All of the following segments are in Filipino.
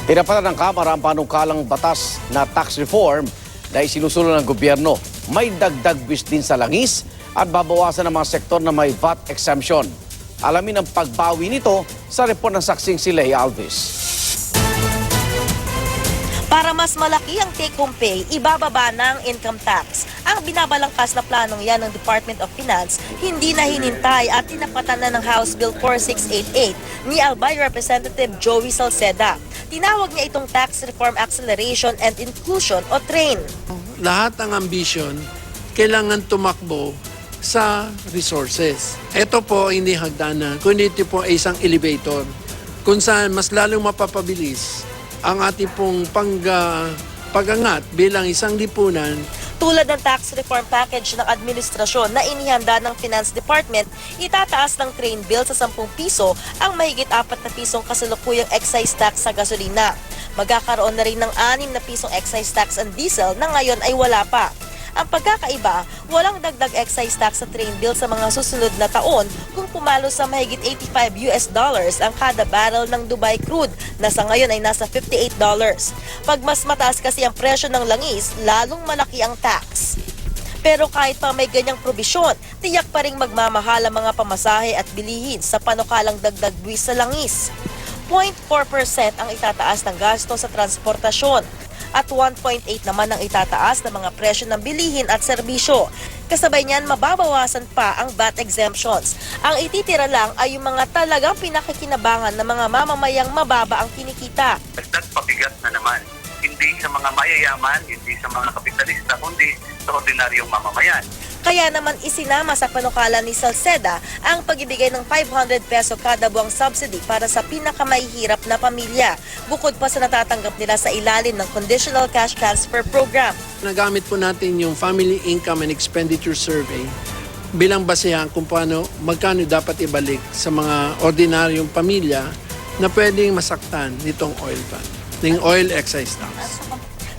Pinapala ng Kamara ang panukalang batas na tax reform na isinusulong ng gobyerno. May dagdag buwis din sa langis at babawasan ng mga sektor na may VAT exemption. Alamin ang pagbawi nito sa report ng saksing si Lay Alves. Para mas malaki ang take-home pay, ibababa ng income tax. Ang binabalangkas na planong yan ng Department of Finance, hindi na hinintay at tinapatan na ng House Bill 4688 ni Albay Representative Joey Salceda. Tinawag niya itong Tax Reform Acceleration and Inclusion o TRAIN. Lahat ng ambition, kailangan tumakbo sa resources. Ito po hindi hagdanan, kundi ito po ay isang elevator kung saan mas lalong mapapabilis ang ating pong pag-angat bilang isang lipunan. Tulad ng tax reform package ng administrasyon na inihanda ng Finance Department, itataas ng train bill sa 10 piso ang mahigit 4 na pisong kasalukuyang excise tax sa gasolina. Magkakaroon na rin ng 6 na pisong excise tax ang diesel na ngayon ay wala pa. Ang pagkakaiba, walang dagdag excise tax sa train bill sa mga susunod na taon kung pumalo sa mahigit $85 ang kada barrel ng Dubai crude na sa ngayon ay nasa $58. Pag mas mataas kasi ang presyo ng langis, lalong malaki ang tax. Pero kahit pa may ganyang probisyon, tiyak pa ring magmamahal ang mga pamasahe at bilihin sa panukalang dagdag buwis sa langis. 0.4% ang itataas ng gasto sa transportasyon at 1.8 naman ang itataas ng mga presyo ng bilihin at serbisyo. Kasabay niyan, mababawasan pa ang VAT exemptions. Ang ititira lang ay yung mga talagang pinakikinabangan ng mga mamamayang mababa ang kinikita. Dagdag pabigat na naman, hindi sa mga mayayaman, hindi sa mga kapitalista, kundi sa ordinaryong mamamayan. Kaya naman isinama sa panukala ni Salceda ang pag-ibigay ng 500 peso kada buwang subsidy para sa pinakamahihirap na pamilya, bukod pa sa natatanggap nila sa ilalim ng Conditional Cash Transfer Program. Nagamit po natin yung Family Income and Expenditure Survey bilang basehan kung magkano dapat ibalik sa mga ordinaryong pamilya na pwedeng masaktan nitong oil ban, ng oil excise tax.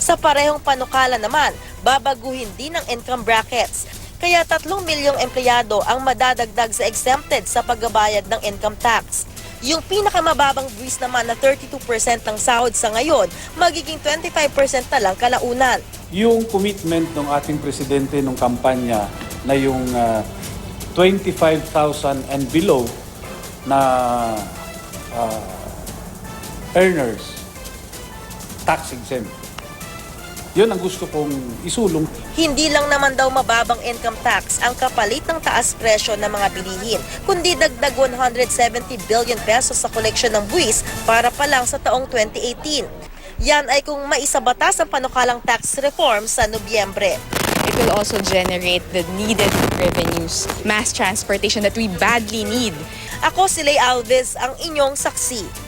Sa parehong panukala naman, babaguhin din ang income brackets. Kaya 3 milyong empleyado ang madadagdag sa exempted sa pagbabayad ng income tax. Yung pinakamababang buwis naman na 32% ng sahod sa ngayon, magiging 25% na lang kalaunan. Yung commitment ng ating presidente ng kampanya na yung 25,000 and below na earners, tax exempt. Yun ang gusto kong isulong. Hindi lang naman daw mababang income tax ang kapalit ng taas presyo ng mga bilihin, kundi dagdag 170 billion pesos sa koleksyon ng buwis para pa lang sa taong 2018. Yan ay kung maisabatas ang panukalang tax reform sa Nobyembre. It will also generate the needed revenues, mass transportation that we badly need. Ako si Lay Alves, ang inyong saksi.